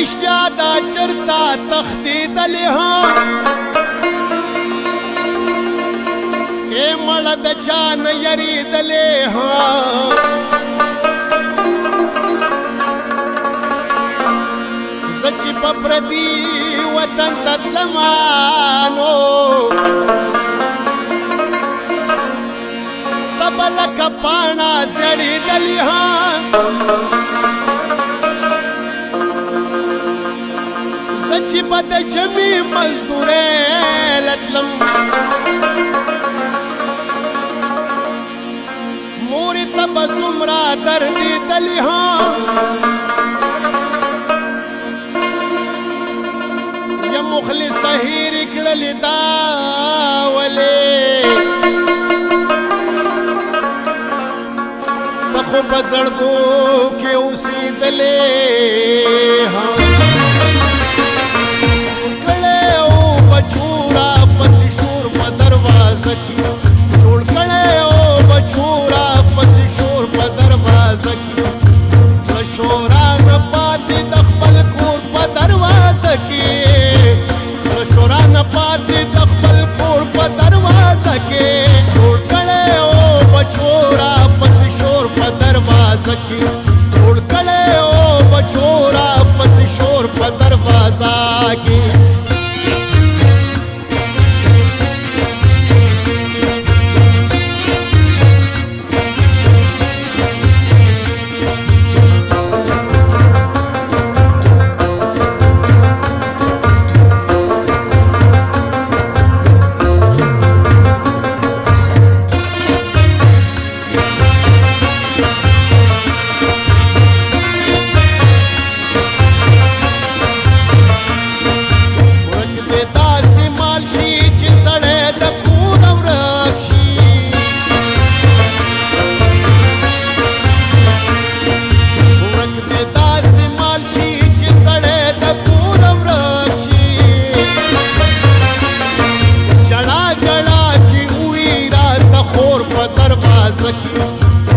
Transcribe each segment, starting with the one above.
رشتیا دا چرتا تختی ها اے مړه د چا نه یریدلې ها زه چې په پردي وطن ته تلما نو ته به لکه پاڼه زړېدلې ها چې په د جمعې مزدورۍ لتلم مورې ته به څومره دردېدلې ها یا مخلصه هېرې کړلې دا ولې ته خو په زړګو کې اوسېدلې ها بچورا پس شور په دروازه کې جوړ کړی او بچورا پس شور په دروازه کې زړه شورا نه پاتې د خپل کور په دروازه کې زړه شورا نه پاتې د خپل کور په دروازه کې جوړ کړی او بچورا پس شور په دروازه کې جوړ کړی او بچورا پس شور په دروازه کې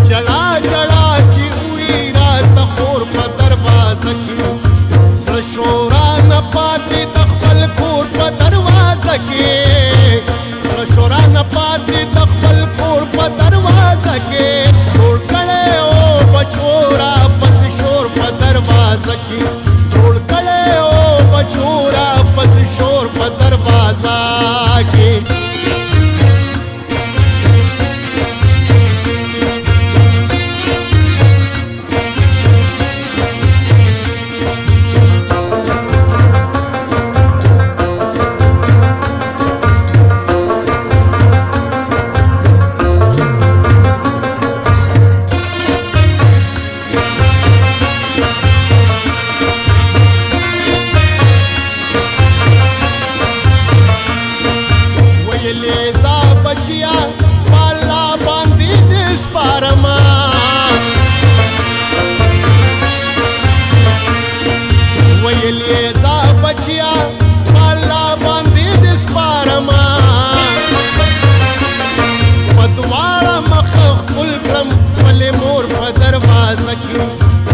जड़ा जड़ा की हुई रात खोर पर दरवाजा की शोरा न पाती दखल खोर पर दरवाजा के शोरा न पाती दखल खोर पर दरवाजा के छोड़ कड़े ओ बछोरा बस शोर पर दरवाजा की छोड़ कड़े ओ बछोरा बस शोर पर दरवाजा के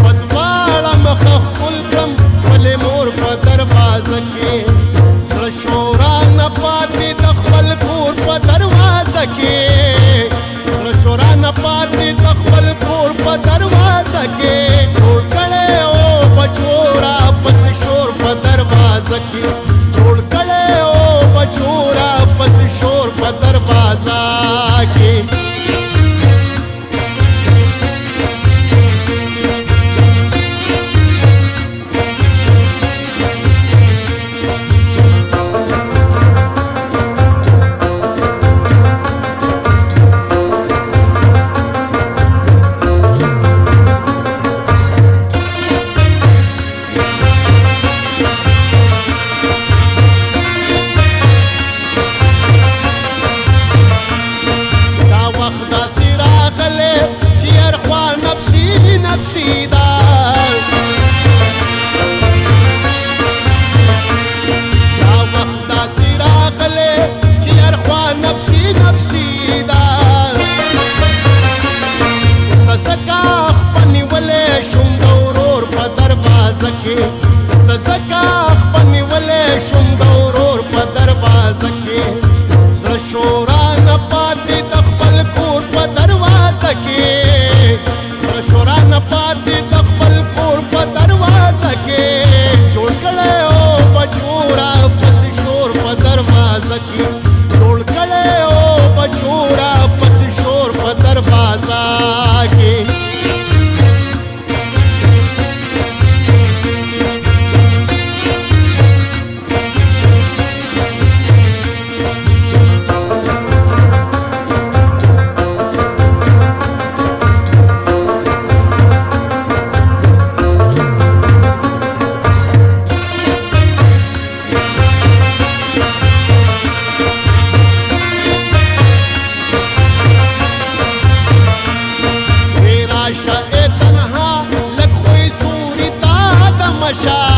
بدواړه مخه خپل کړم ولې مور په دروازه کې زړه شورا نه پاتې د خپل کور په دروازه کې زړه شورا نه پاتې د خپل کور په دروازه کې جوړ کړی او بچورا پس شور په دروازه کې کې سزکا خپل نیولې شوم د ورور په دروازه کې زړه شورا نه پاتې د خپل کور په دروازه کې زړه شورا نه پاتې د خپل کور په دروازه کې جوړ کړی او بچوړه پسې شور په دروازه کې جوړ کړی او بچوړه پسې شور په دروازه کې شا